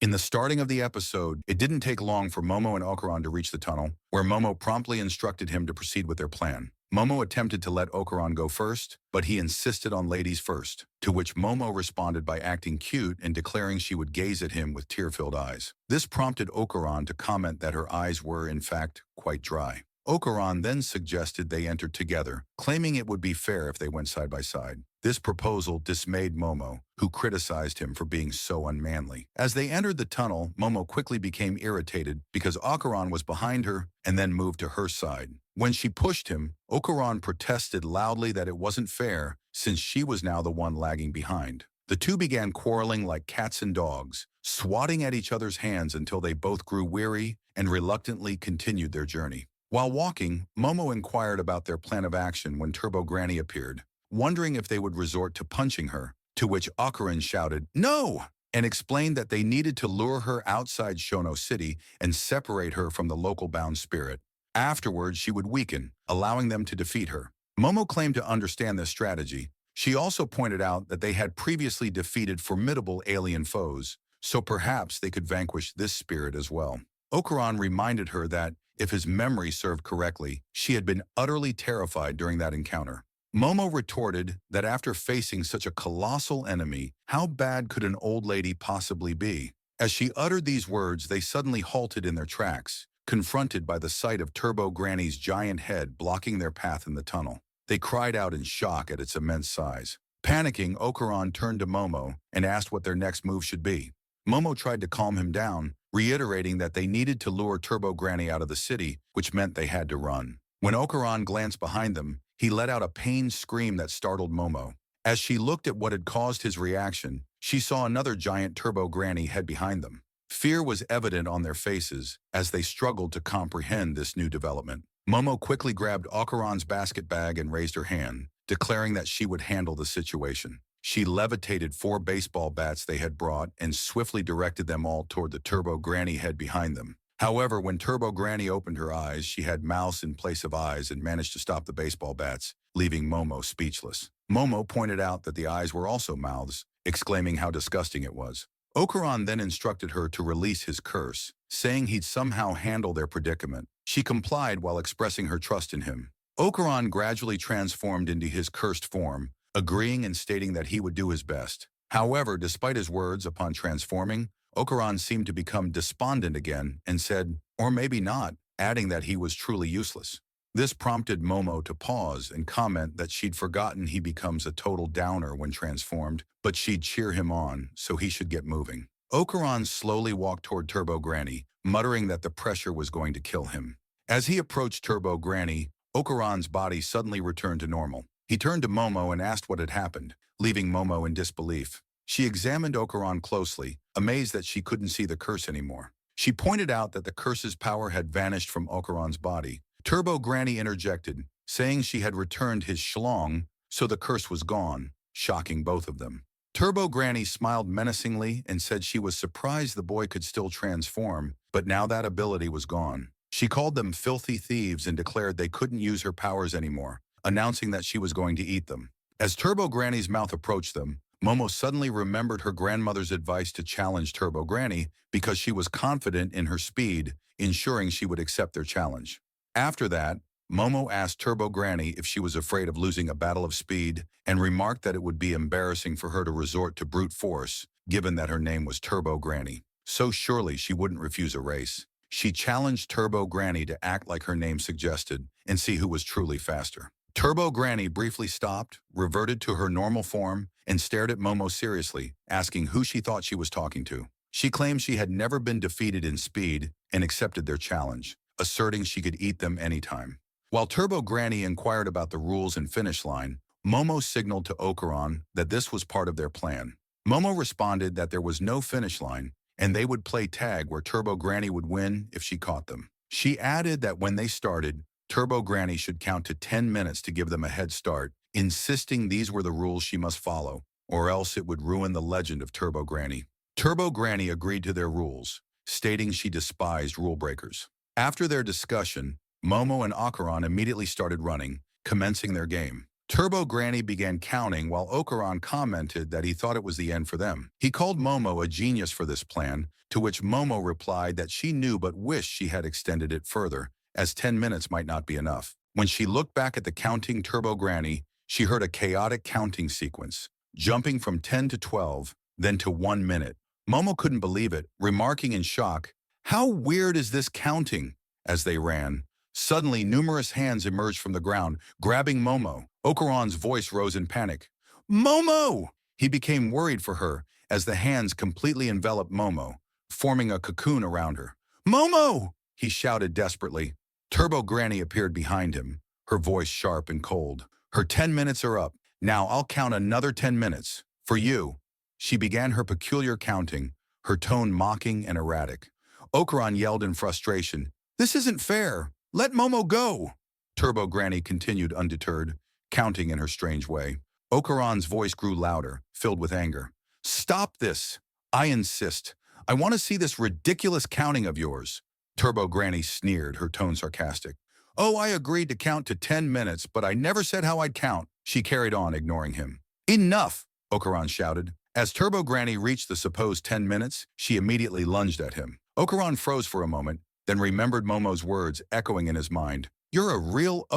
In the starting of the episode, it didn't take long for Momo and Okuran to reach the tunnel, where Momo promptly instructed him to proceed with their plan. Momo attempted to let Okuran go first, but he insisted on ladies first, to which Momo responded by acting cute and declaring she would gaze at him with tear-filled eyes. This prompted Okuran to comment that her eyes were, in fact, quite dry. Okuran then suggested they enter together, claiming it would be fair if they went side by side. This proposal dismayed Momo, who criticized him for being so unmanly. As they entered the tunnel, Momo quickly became irritated because Okuran was behind her and then moved to her side. When she pushed him, Okuran protested loudly that it wasn't fair since she was now the one lagging behind. The two began quarreling like cats and dogs, swatting at each other's hands until they both grew weary and reluctantly continued their journey. While walking, Momo inquired about their plan of action when Turbo Granny appeared, wondering if they would resort to punching her, to which Okuran shouted, "No!" and explained that they needed to lure her outside Shono City and separate her from the local bound spirit. Afterwards, she would weaken, allowing them to defeat her. Momo claimed to understand this strategy. She also pointed out that they had previously defeated formidable alien foes, so perhaps they could vanquish this spirit as well. Okuran reminded her that, if his memory served correctly, she had been utterly terrified during that encounter. Momo retorted that after facing such a colossal enemy, how bad could an old lady possibly be? As she uttered these words, they suddenly halted in their tracks, confronted by the sight of Turbo Granny's giant head blocking their path in the tunnel. They cried out in shock at its immense size. Panicking, Okuran turned to Momo and asked what their next move should be. Momo tried to calm him down, reiterating that they needed to lure Turbo Granny out of the city, which meant they had to run. When Okuran glanced behind them, he let out a pained scream that startled Momo. As she looked at what had caused his reaction, she saw another giant Turbo Granny head behind them. Fear was evident on their faces as they struggled to comprehend this new development. Momo quickly grabbed Okuran's basket bag and raised her hand, declaring that she would handle the situation. She levitated 4 baseball bats they had brought and swiftly directed them all toward the Turbo Granny head behind them. However, when Turbo Granny opened her eyes, she had mouths in place of eyes and managed to stop the baseball bats, leaving Momo speechless. Momo pointed out that the eyes were also mouths, exclaiming how disgusting it was. Okuran then instructed her to release his curse, saying he'd somehow handle their predicament. She complied while expressing her trust in him. Okuran gradually transformed into his cursed form, agreeing and stating that he would do his best. However, despite his words upon transforming, Okuran seemed to become despondent again and said, "Or maybe not," adding that he was truly useless. This prompted Momo to pause and comment that she'd forgotten he becomes a total downer when transformed, but she'd cheer him on, so he should get moving. Okuran slowly walked toward Turbo Granny, muttering that the pressure was going to kill him. As he approached Turbo Granny, Okuran's body suddenly returned to normal. He turned to Momo and asked what had happened, leaving Momo in disbelief. She examined Okuran closely, amazed that she couldn't see the curse anymore. She pointed out that the curse's power had vanished from Okuran's body. Turbo Granny interjected, saying she had returned his schlong, so the curse was gone, shocking both of them. Turbo Granny smiled menacingly and said she was surprised the boy could still transform, but now that ability was gone. She called them filthy thieves and declared they couldn't use her powers anymore, announcing that she was going to eat them. As Turbo Granny's mouth approached them, Momo suddenly remembered her grandmother's advice to challenge Turbo Granny because she was confident in her speed, ensuring she would accept their challenge. After that, Momo asked Turbo Granny if she was afraid of losing a battle of speed and remarked that it would be embarrassing for her to resort to brute force, given that her name was Turbo Granny. So surely she wouldn't refuse a race. She challenged Turbo Granny to act like her name suggested and see who was truly faster. Turbo Granny briefly stopped, reverted to her normal form, and stared at Momo seriously, asking who she thought she was talking to. She claimed she had never been defeated in speed and accepted their challenge, asserting she could eat them anytime. While Turbo Granny inquired about the rules and finish line, Momo signaled to Okuran that this was part of their plan. Momo responded that there was no finish line, and they would play tag where Turbo Granny would win if she caught them. She added that when they started, Turbo Granny should count to 10 minutes to give them a head start, insisting these were the rules she must follow, or else it would ruin the legend of Turbo Granny. Turbo Granny agreed to their rules, stating she despised rule breakers. After their discussion, Momo and Okuran immediately started running, commencing their game. Turbo Granny began counting while Okuran commented that he thought it was the end for them. He called Momo a genius for this plan, to which Momo replied that she knew but wished she had extended it further, as 10 minutes might not be enough. When she looked back at the counting Turbo Granny, she heard a chaotic counting sequence, jumping from 10 to 12, then to 1 minute. Momo couldn't believe it, remarking in shock, "How weird is this counting?" As they ran, suddenly numerous hands emerged from the ground, grabbing Momo. Okuran's voice rose in panic. "Momo!" He became worried for her as the hands completely enveloped Momo, forming a cocoon around her. "Momo!" he shouted desperately. Turbo Granny appeared behind him, her voice sharp and cold. "Her 10 minutes are up. Now I'll count another 10 minutes. For you." She began her peculiar counting, her tone mocking and erratic. Okuran yelled in frustration, "This isn't fair. Let Momo go." Turbo Granny continued undeterred, counting in her strange way. Okuran's voice grew louder, filled with anger. "Stop this. I insist. I want to see this ridiculous counting of yours." Turbo Granny sneered, her tone sarcastic. "Oh, I agreed to count to 10 minutes, but I never said how I'd count." She carried on, ignoring him. "Enough!" Okuran shouted. As Turbo Granny reached the supposed 10 minutes, she immediately lunged at him. Okuran froze for a moment, then remembered Momo's words echoing in his mind. "You're a real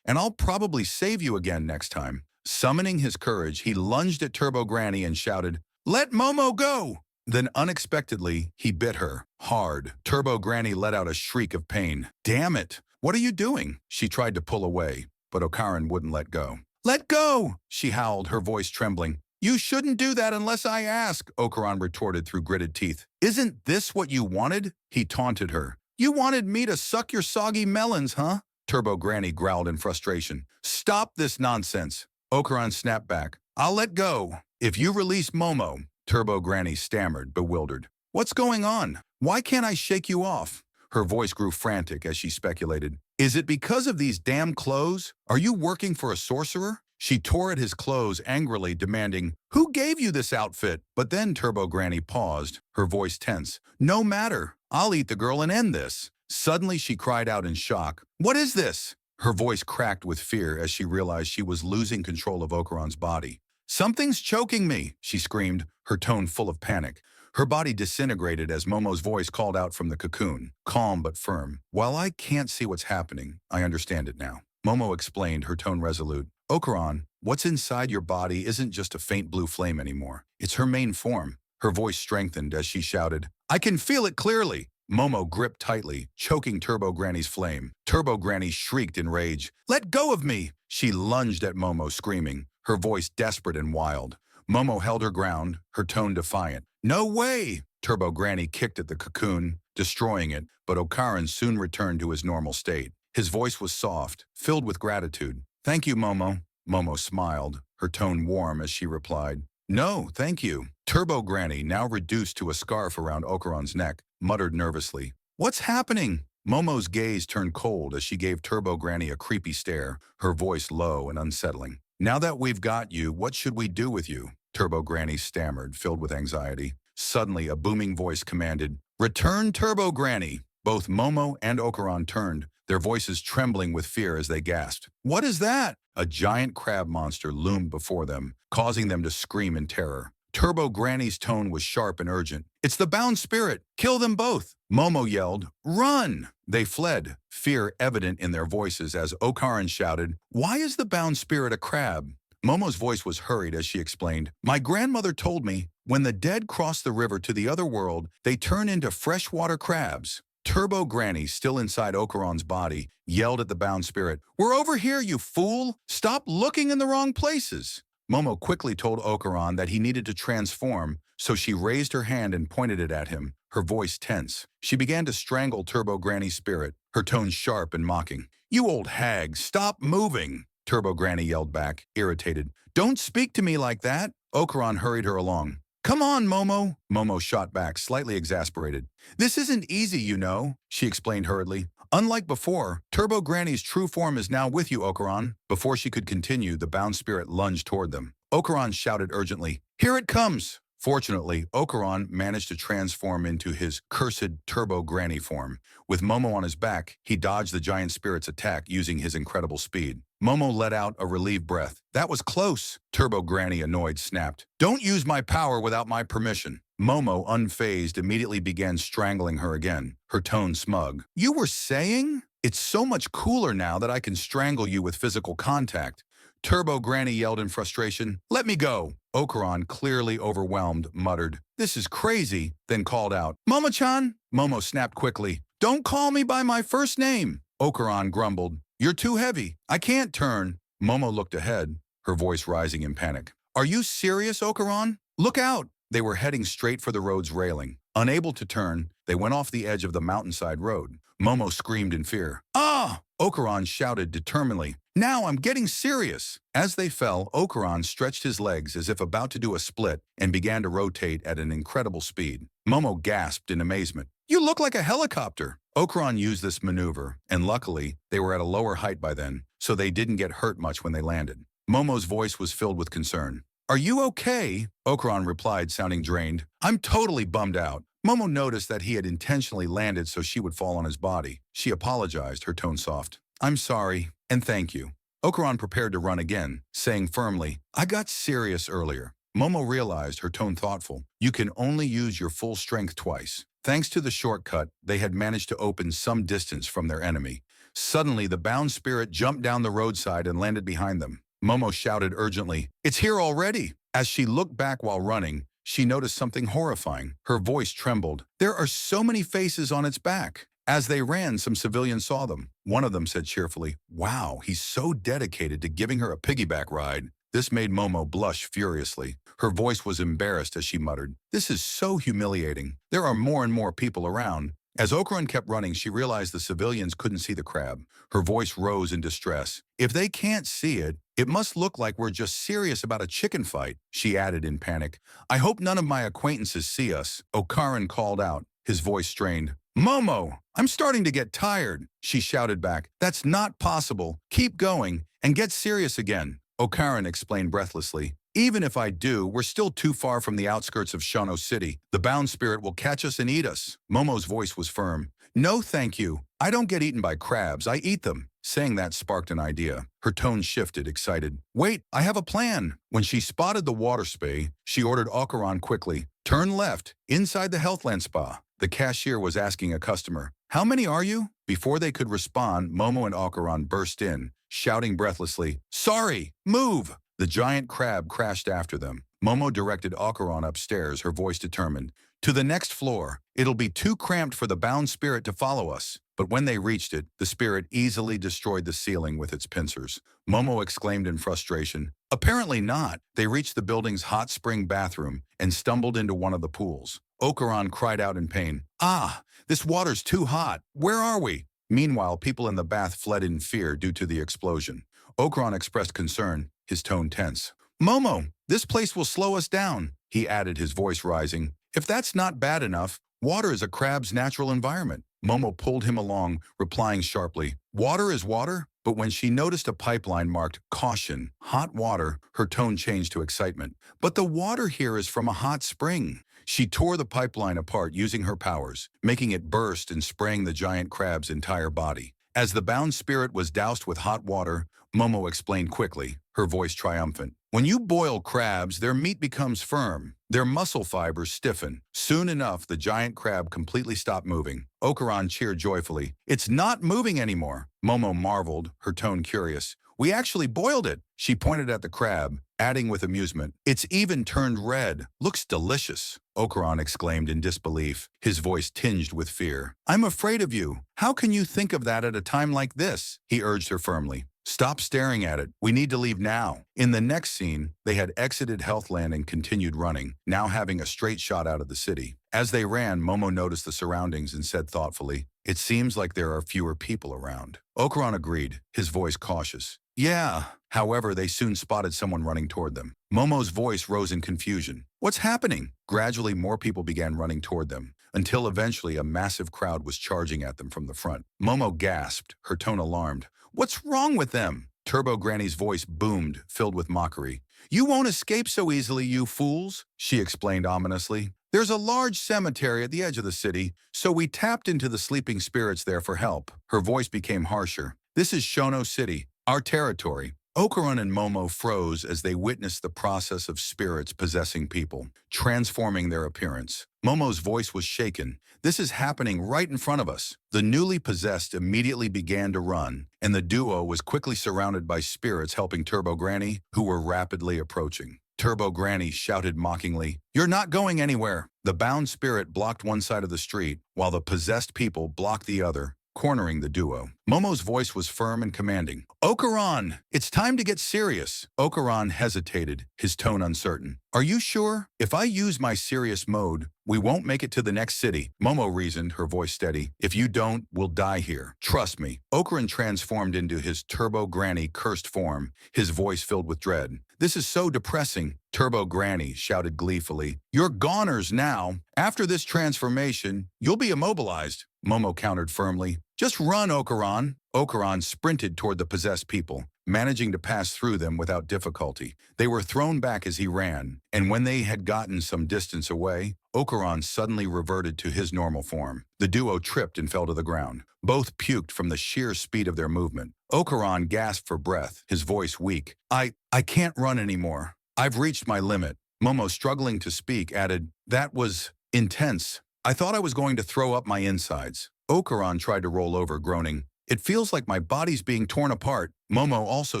and I'll probably save you again next time." Summoning his courage, he lunged at Turbo Granny and shouted, "Let Momo go!" Then unexpectedly, he bit her, hard. Turbo Granny let out a shriek of pain. "Damn it! What are you doing?" She tried to pull away, but Okuran wouldn't let go. "Let go!" she howled, her voice trembling. "You shouldn't do that unless I ask," Okuran retorted through gritted teeth. "Isn't this what you wanted?" He taunted her. "You wanted me to suck your soggy melons, huh?" Turbo Granny growled in frustration. "Stop this nonsense." Okuran snapped back. "I'll let go if you release Momo." Turbo Granny stammered, bewildered. "What's going on? Why can't I shake you off?" Her voice grew frantic as she speculated. "Is it because of these damn clothes? Are you working for a sorcerer?" She tore at his clothes angrily, demanding, "Who gave you this outfit?" But then Turbo Granny paused, her voice tense. "No matter. I'll eat the girl and end this." Suddenly she cried out in shock. "What is this?" Her voice cracked with fear as she realized she was losing control of Okuran's body. "Something's choking me," she screamed, her tone full of panic. Her body disintegrated as Momo's voice called out from the cocoon, calm but firm. "While I can't see what's happening, I understand it now." Momo explained, her tone resolute. "Okuran, what's inside your body isn't just a faint blue flame anymore. It's her main form." Her voice strengthened as she shouted, "I can feel it clearly." Momo gripped tightly, choking Turbo Granny's flame. Turbo Granny shrieked in rage. "Let go of me!" She lunged at Momo, screaming, her voice desperate and wild. Momo held her ground, her tone defiant. "No way!" Turbo Granny kicked at the cocoon, destroying it, but Okuran soon returned to his normal state. His voice was soft, filled with gratitude. "Thank you, Momo." Momo smiled, her tone warm as she replied, "No, thank you." Turbo Granny, now reduced to a scarf around Okuran's neck, muttered nervously, "What's happening?" Momo's gaze turned cold as she gave Turbo Granny a creepy stare, her voice low and unsettling. "Now that we've got you, what should we do with you?" Turbo Granny stammered, filled with anxiety. Suddenly, a booming voice commanded, "Return, Turbo Granny!" Both Momo and Okuran turned, their voices trembling with fear as they gasped. "What is that?" A giant crab monster loomed before them, causing them to scream in terror. Turbo Granny's tone was sharp and urgent. "It's the bound spirit! Kill them both!" Momo yelled, "Run!" They fled, fear evident in their voices as Okuran shouted, "Why is the bound spirit a crab?" Momo's voice was hurried as she explained, "My grandmother told me, when the dead cross the river to the other world, they turn into freshwater crabs." Turbo Granny, still inside Okuran's body, yelled at the bound spirit, "We're over here, you fool! Stop looking in the wrong places!" Momo quickly told Okuran that he needed to transform, so she raised her hand and pointed it at him, her voice tense. She began to strangle Turbo Granny's spirit, her tone sharp and mocking. "You old hag, stop moving!" Turbo Granny yelled back, irritated. "Don't speak to me like that!" Okuran hurried her along. "Come on, Momo!" Momo shot back, slightly exasperated. "This isn't easy, you know," she explained hurriedly. "Unlike before, Turbo Granny's true form is now with you, Okuran." Before she could continue, the bound spirit lunged toward them. Okuran shouted urgently, "Here it comes!" Fortunately, Okuran managed to transform into his cursed Turbo Granny form. With Momo on his back, he dodged the giant spirit's attack using his incredible speed. Momo let out a relieved breath. That was close. Turbo Granny, annoyed, snapped. Don't use my power without my permission. Momo, unfazed, immediately began strangling her again, her tone smug. You were saying? It's so much cooler now that I can strangle you with physical contact. Turbo Granny yelled in frustration. Let me go. Okuran, clearly overwhelmed, muttered, This is crazy, then called out, Momo-chan! Momo snapped quickly. Don't call me by my first name. Okuran grumbled. You're too heavy. I can't turn. Momo looked ahead, her voice rising in panic. Are you serious, Okuran? Look out! They were heading straight for the road's railing. Unable to turn, they went off the edge of the mountainside road. Momo screamed in fear. Ah! Okuran shouted determinedly. Now I'm getting serious. As they fell, Okuran stretched his legs as if about to do a split and began to rotate at an incredible speed. Momo gasped in amazement. You look like a helicopter. Okuran used this maneuver, and luckily, they were at a lower height by then, so they didn't get hurt much when they landed. Momo's voice was filled with concern. Are you okay? Okuran replied, sounding drained. I'm totally bummed out. Momo noticed that he had intentionally landed so she would fall on his body. She apologized, her tone soft. I'm sorry, and thank you. Okuran prepared to run again, saying firmly, I got serious earlier. Momo realized, her tone thoughtful. You can only use your full strength twice. Thanks to the shortcut, they had managed to open some distance from their enemy. Suddenly, the bound spirit jumped down the roadside and landed behind them. Momo shouted urgently, It's here already! As she looked back while running, she noticed something horrifying. Her voice trembled. There are so many faces on its back. As they ran, some civilians saw them. One of them said cheerfully, Wow, he's so dedicated to giving her a piggyback ride. This made Momo blush furiously. Her voice was embarrassed as she muttered, This is so humiliating. There are more and more people around. As Okuran kept running, she realized the civilians couldn't see the crab. Her voice rose in distress. If they can't see it, it must look like we're just serious about a chicken fight, she added in panic. I hope none of my acquaintances see us, Okuran called out, his voice strained. Momo, I'm starting to get tired, she shouted back. That's not possible. Keep going and get serious again. Okuran explained breathlessly. Even if I do, we're still too far from the outskirts of Shano City. The bound spirit will catch us and eat us. Momo's voice was firm. No, thank you. I don't get eaten by crabs. I eat them. Saying that sparked an idea. Her tone shifted, excited. Wait, I have a plan. When she spotted the water spa, she ordered Okuran quickly. Turn left, inside the Healthland Spa. The cashier was asking a customer, How many are you? Before they could respond, Momo and Okuran burst in, shouting breathlessly, Sorry, move! The giant crab crashed after them. Momo directed Okuran upstairs, her voice determined. To the next floor. It'll be too cramped for the bound spirit to follow us. But when they reached it, the spirit easily destroyed the ceiling with its pincers. Momo exclaimed in frustration. Apparently not. They reached the building's hot spring bathroom and stumbled into one of the pools. Okuran cried out in pain. Ah, this water's too hot. Where are we? Meanwhile, people in the bath fled in fear due to the explosion. Okuran expressed concern, his tone tense. Momo, this place will slow us down, he added, his voice rising. If that's not bad enough, water is a crab's natural environment. Momo pulled him along, replying sharply, Water is water? But when she noticed a pipeline marked Caution, Hot Water, her tone changed to excitement. But the water here is from a hot spring. She tore the pipeline apart using her powers, making it burst and spraying the giant crab's entire body. As the bound spirit was doused with hot water, Momo explained quickly, her voice triumphant. When you boil crabs, their meat becomes firm. Their muscle fibers stiffen. Soon enough, the giant crab completely stopped moving. Okuran cheered joyfully. It's not moving anymore. Momo marveled, her tone curious. We actually boiled it. She pointed at the crab, adding with amusement. It's even turned red. Looks delicious. Okuran exclaimed in disbelief, his voice tinged with fear. I'm afraid of you. How can you think of that at a time like this? He urged her firmly. Stop staring at it. We need to leave now. In the next scene, they had exited Healthland and continued running, now having a straight shot out of the city. As they ran, Momo noticed the surroundings and said thoughtfully, It seems like there are fewer people around. Okuran agreed, his voice cautious. Yeah. However, they soon spotted someone running toward them. Momo's voice rose in confusion. What's happening? Gradually, more people began running toward them, until eventually a massive crowd was charging at them from the front. Momo gasped, her tone alarmed. What's wrong with them? Turbo Granny's voice boomed, filled with mockery. You won't escape so easily, you fools, she explained ominously. There's a large cemetery at the edge of the city, so we tapped into the sleeping spirits there for help. Her voice became harsher. This is Shono City. Our territory. Okuran and Momo froze as they witnessed the process of spirits possessing people, transforming their appearance. Momo's voice was shaken. This is happening right in front of us. The newly possessed immediately began to run, and the duo was quickly surrounded by spirits helping Turbo Granny, who were rapidly approaching. Turbo Granny shouted mockingly, "You're not going anywhere!" The bound spirit blocked one side of the street, while the possessed people blocked the other, cornering the duo. Momo's voice was firm and commanding. "Okuran, it's time to get serious." Okuran hesitated, his tone uncertain. "Are you sure? If I use my serious mode, we won't make it to the next city." Momo reasoned, her voice steady. "If you don't, we'll die here. Trust me." Okuran transformed into his Turbo Granny cursed form, his voice filled with dread. "This is so depressing." Turbo Granny shouted gleefully. "You're goners now. After this transformation, you'll be immobilized." Momo countered firmly. "Just run, Okuran." Okuran sprinted toward the possessed people, managing to pass through them without difficulty. They were thrown back as he ran, and when they had gotten some distance away, Okuran suddenly reverted to his normal form. The duo tripped and fell to the ground. Both puked from the sheer speed of their movement. Okuran gasped for breath, his voice weak. I can't run anymore. I've reached my limit." Momo, struggling to speak, added, "That was intense. I thought I was going to throw up my insides." Okuran tried to roll over, groaning, "It feels like my body's being torn apart." Momo, also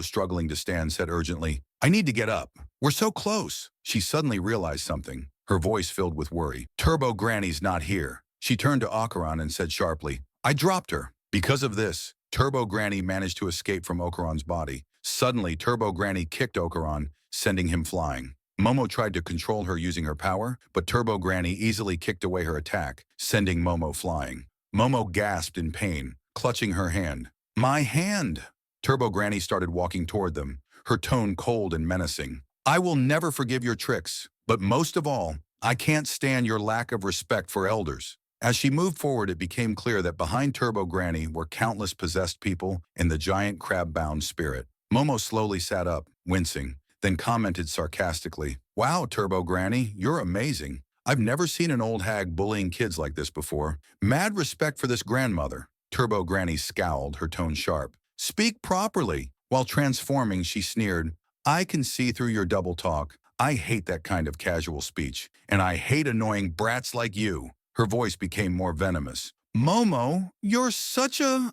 struggling to stand, said urgently, "I need to get up. We're so close." She suddenly realized something, her voice filled with worry. "Turbo Granny's not here." She turned to Okuran and said sharply, "I dropped her." Because of this, Turbo Granny managed to escape from Okuran's body. Suddenly, Turbo Granny kicked Okuran, sending him flying. Momo tried to control her using her power, but Turbo Granny easily kicked away her attack, sending Momo flying. Momo gasped in pain, clutching her hand. "My hand!" Turbo Granny started walking toward them, her tone cold and menacing. "I will never forgive your tricks, but most of all, I can't stand your lack of respect for elders." As she moved forward, it became clear that behind Turbo Granny were countless possessed people and the giant crab-bound spirit. Momo slowly sat up, wincing, then commented sarcastically, "Wow, Turbo Granny, you're amazing. I've never seen an old hag bullying kids like this before. Mad respect for this grandmother." Turbo Granny scowled, her tone sharp. "Speak properly." While transforming, she sneered, "I can see through your double talk. I hate that kind of casual speech, and I hate annoying brats like you." Her voice became more venomous. "Momo, you're such a..."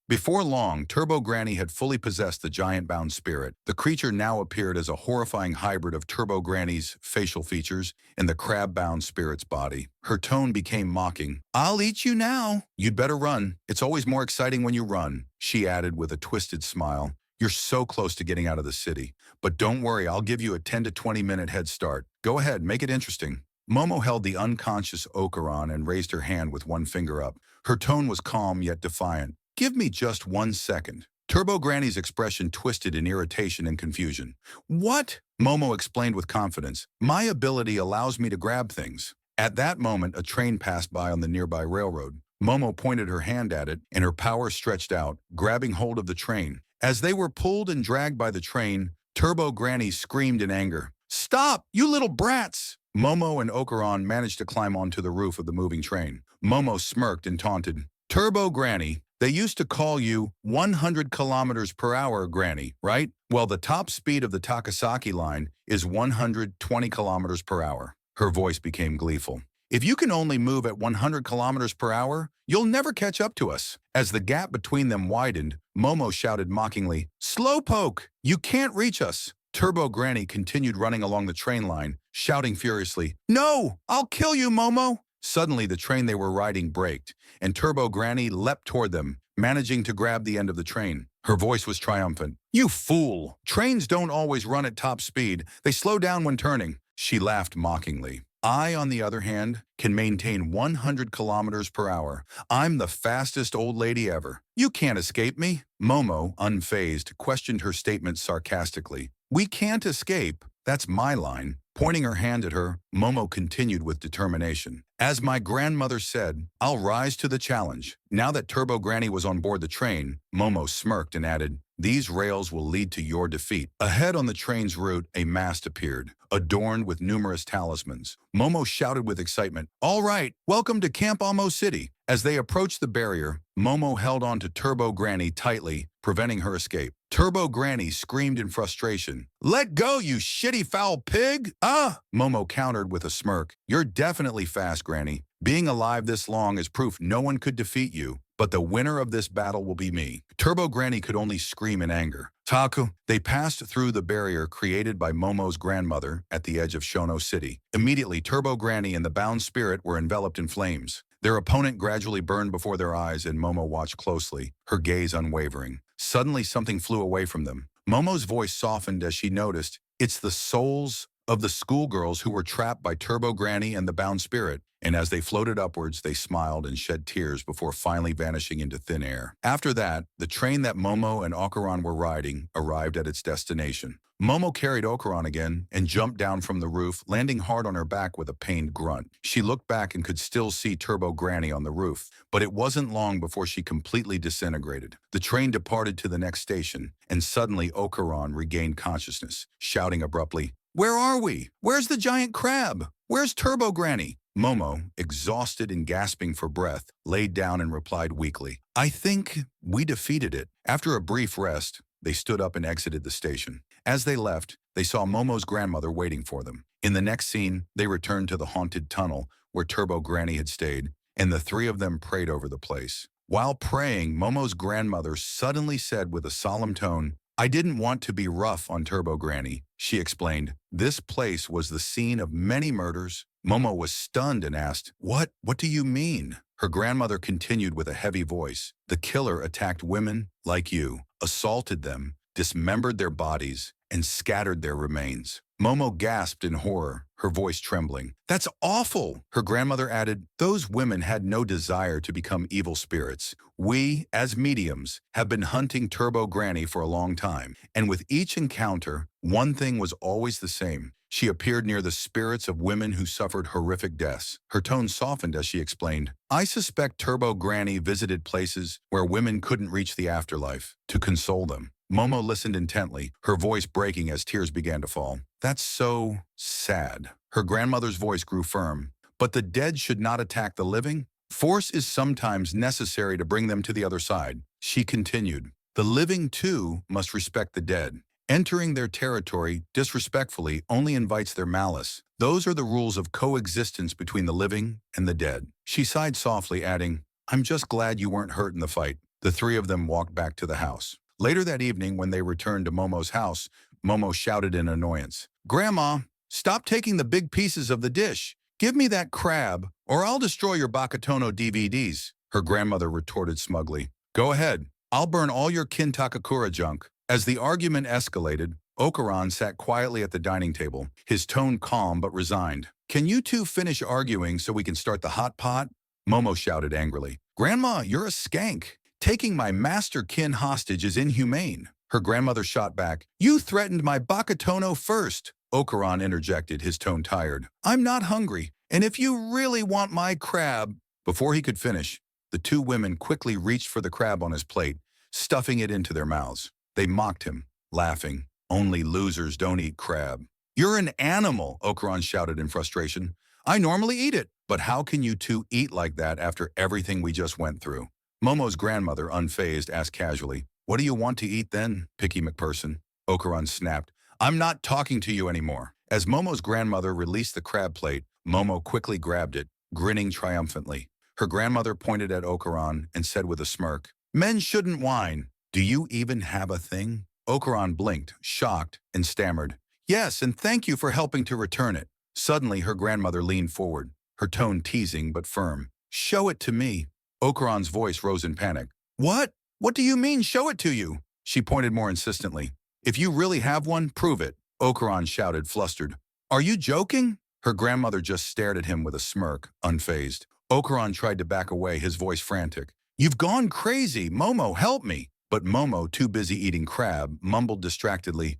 Before long, Turbo Granny had fully possessed the giant-bound spirit. The creature now appeared as a horrifying hybrid of Turbo Granny's facial features and the crab-bound spirit's body. Her tone became mocking. "I'll eat you now." "You'd better run. It's always more exciting when you run," she added with a twisted smile. "You're so close to getting out of the city. But don't worry, I'll give you a 10 to 20-minute head start. Go ahead, make it interesting." Momo held the unconscious Okuran and raised her hand with one finger up. Her tone was calm yet defiant. "Give me just 1 second." Turbo Granny's expression twisted in irritation and confusion. "What?" Momo explained with confidence. "My ability allows me to grab things." At that moment, a train passed by on the nearby railroad. Momo pointed her hand at it, and her power stretched out, grabbing hold of the train. As they were pulled and dragged by the train, Turbo Granny screamed in anger. "Stop, you little brats!" Momo and Okuran managed to climb onto the roof of the moving train. Momo smirked and taunted. "Turbo Granny, they used to call you 100 kilometers per hour, Granny, right? Well, the top speed of the Takasaki line is 120 kilometers per hour." Her voice became gleeful. "If you can only move at 100 kilometers per hour, you'll never catch up to us." As the gap between them widened, Momo shouted mockingly, "Slowpoke, you can't reach us." Turbo Granny continued running along the train line, shouting furiously, "No! I'll kill you, Momo!" Suddenly, the train they were riding braked, and Turbo Granny leapt toward them, managing to grab the end of the train. Her voice was triumphant. "You fool! Trains don't always run at top speed. They slow down when turning." She laughed mockingly. "I, on the other hand, can maintain 100 kilometers per hour. I'm the fastest old lady ever. You can't escape me." Momo, unfazed, questioned her statement sarcastically. "We can't escape. That's my line." Pointing her hand at her, Momo continued with determination. "As my grandmother said, I'll rise to the challenge." Now that Turbo Granny was on board the train, Momo smirked and added, "These rails will lead to your defeat." Ahead on the train's route, a mast appeared, adorned with numerous talismans. Momo shouted with excitement, "All right, welcome to Camp Amo City." As they approached the barrier, Momo held on to Turbo Granny tightly, preventing her escape. Turbo Granny screamed in frustration. "Let go, you shitty foul pig! Ah!" Momo countered with a smirk. "You're definitely fast, Granny. Being alive this long is proof no one could defeat you. But the winner of this battle will be me." Turbo Granny could only scream in anger. Taku. They passed through the barrier created by Momo's grandmother at the edge of Shono City. Immediately, Turbo Granny and the bound spirit were enveloped in flames. Their opponent gradually burned before their eyes, and Momo watched closely, her gaze unwavering. Suddenly, something flew away from them. Momo's voice softened as she noticed, "It's the souls of the schoolgirls who were trapped by Turbo Granny and the bound spirit." And as they floated upwards, they smiled and shed tears before finally vanishing into thin air. After that, the train that Momo and Okuran were riding arrived at its destination. Momo carried Okuran again and jumped down from the roof, landing hard on her back with a pained grunt. She looked back and could still see Turbo Granny on the roof, but it wasn't long before she completely disintegrated. The train departed to the next station, and suddenly Okuran regained consciousness, shouting abruptly, "Where are we? Where's the giant crab? Where's Turbo Granny?" Momo, exhausted and gasping for breath, laid down and replied weakly, "I think we defeated it." After a brief rest, they stood up and exited the station. As they left, they saw Momo's grandmother waiting for them. In the next scene, they returned to the haunted tunnel where Turbo Granny had stayed, and the three of them prayed over the place. While praying, Momo's grandmother suddenly said with a solemn tone, "I didn't want to be rough on Turbo Granny," she explained. "This place was the scene of many murders." Momo was stunned and asked, What do you mean?" Her grandmother continued with a heavy voice, "The killer attacked women like you, assaulted them, dismembered their bodies, and scattered their remains." Momo gasped in horror, her voice trembling. "That's awful!" Her grandmother added, "Those women had no desire to become evil spirits. We, as mediums, have been hunting Turbo Granny for a long time, and with each encounter, one thing was always the same. She appeared near the spirits of women who suffered horrific deaths." Her tone softened as she explained, "I suspect Turbo Granny visited places where women couldn't reach the afterlife to console them." Momo listened intently, her voice breaking as tears began to fall. "That's so sad." Her grandmother's voice grew firm. "But the dead should not attack the living. Force is sometimes necessary to bring them to the other side." She continued, "The living, too, must respect the dead. Entering their territory disrespectfully only invites their malice. Those are the rules of coexistence between the living and the dead." She sighed softly, adding, "I'm just glad you weren't hurt in the fight." The three of them walked back to the house. Later that evening, when they returned to Momo's house, Momo shouted in annoyance, "Grandma, stop taking the big pieces of the dish. Give me that crab, or I'll destroy your Bakatono DVDs." Her grandmother retorted smugly, "Go ahead. I'll burn all your Kin Takakura junk." As the argument escalated, Okuran sat quietly at the dining table, his tone calm but resigned. "Can you two finish arguing so we can start the hot pot?" Momo shouted angrily. "Grandma, you're a skank. Taking my master kin hostage is inhumane." Her grandmother shot back, "You threatened my Bakatono first." Okuran interjected, his tone tired. "I'm not hungry, and if you really want my crab—" Before he could finish, the two women quickly reached for the crab on his plate, stuffing it into their mouths. They mocked him, laughing. "Only losers don't eat crab." "You're an animal," Okuran shouted in frustration. "I normally eat it, but how can you two eat like that after everything we just went through?" Momo's grandmother, unfazed, asked casually, "What do you want to eat then, Picky McPerson?" Okuran snapped, "I'm not talking to you anymore." As Momo's grandmother released the crab plate, Momo quickly grabbed it, grinning triumphantly. Her grandmother pointed at Okuran and said with a smirk, "Men shouldn't whine. Do you even have a thing?" Okuran blinked, shocked, and stammered, "Yes, and thank you for helping to return it." Suddenly, her grandmother leaned forward, her tone teasing but firm. "Show it to me." Okuran's voice rose in panic. "What? What do you mean, show it to you?" She pointed more insistently. "If you really have one, prove it." Okuran shouted, flustered. "Are you joking?" Her grandmother just stared at him with a smirk, unfazed. Okuran tried to back away, his voice frantic. "You've gone crazy! Momo, help me!" But Momo, too busy eating crab, mumbled distractedly,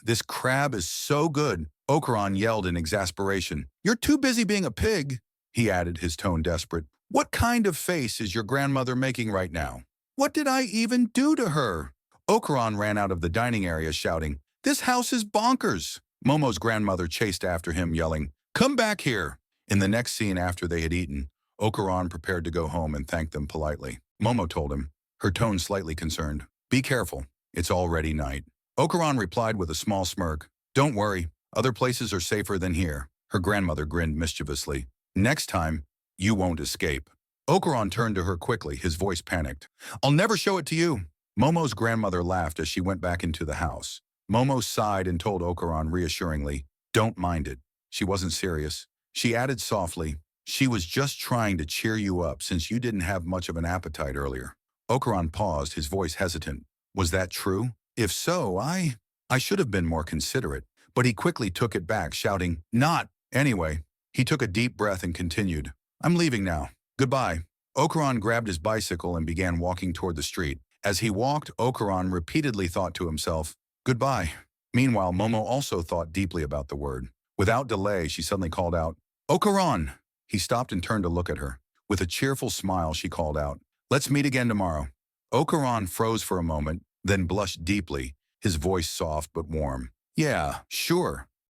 This crab is so good." Okuran yelled in exasperation. "You're too busy being a pig," he added, his tone desperate. "What kind of face is your grandmother making right now? What did I even do to her?" Okuran ran out of the dining area shouting, "This house is bonkers!" Momo's grandmother chased after him, yelling, "Come back here!" In the next scene after they had eaten, Okuran prepared to go home and thanked them politely. Momo told him, her tone slightly concerned. Be careful. It's already night. Okuran replied with a small smirk. Don't worry. Other places are safer than here. Her grandmother grinned mischievously. Next time, you won't escape. Okuran turned to her quickly, his voice panicked. I'll never show it to you. Momo's grandmother laughed as she went back into the house. Momo sighed and told Okuran reassuringly, don't mind it. She wasn't serious. She added softly, she was just trying to cheer you up since you didn't have much of an appetite earlier. Okuran paused, his voice hesitant. Was that true? If so, I should have been more considerate. But he quickly took it back, shouting, not. Anyway, he took a deep breath and continued. I'm leaving now. Goodbye. Okuran grabbed his bicycle and began walking toward the street. As he walked, Okuran repeatedly thought to himself, goodbye. Meanwhile, Momo also thought deeply about the word. Without delay, she suddenly called out, Okuran! He stopped and turned to look at her. With a cheerful smile, she called out, let's meet again tomorrow. Okuran froze for a moment, then blushed deeply, his voice soft but warm. Yeah, sure.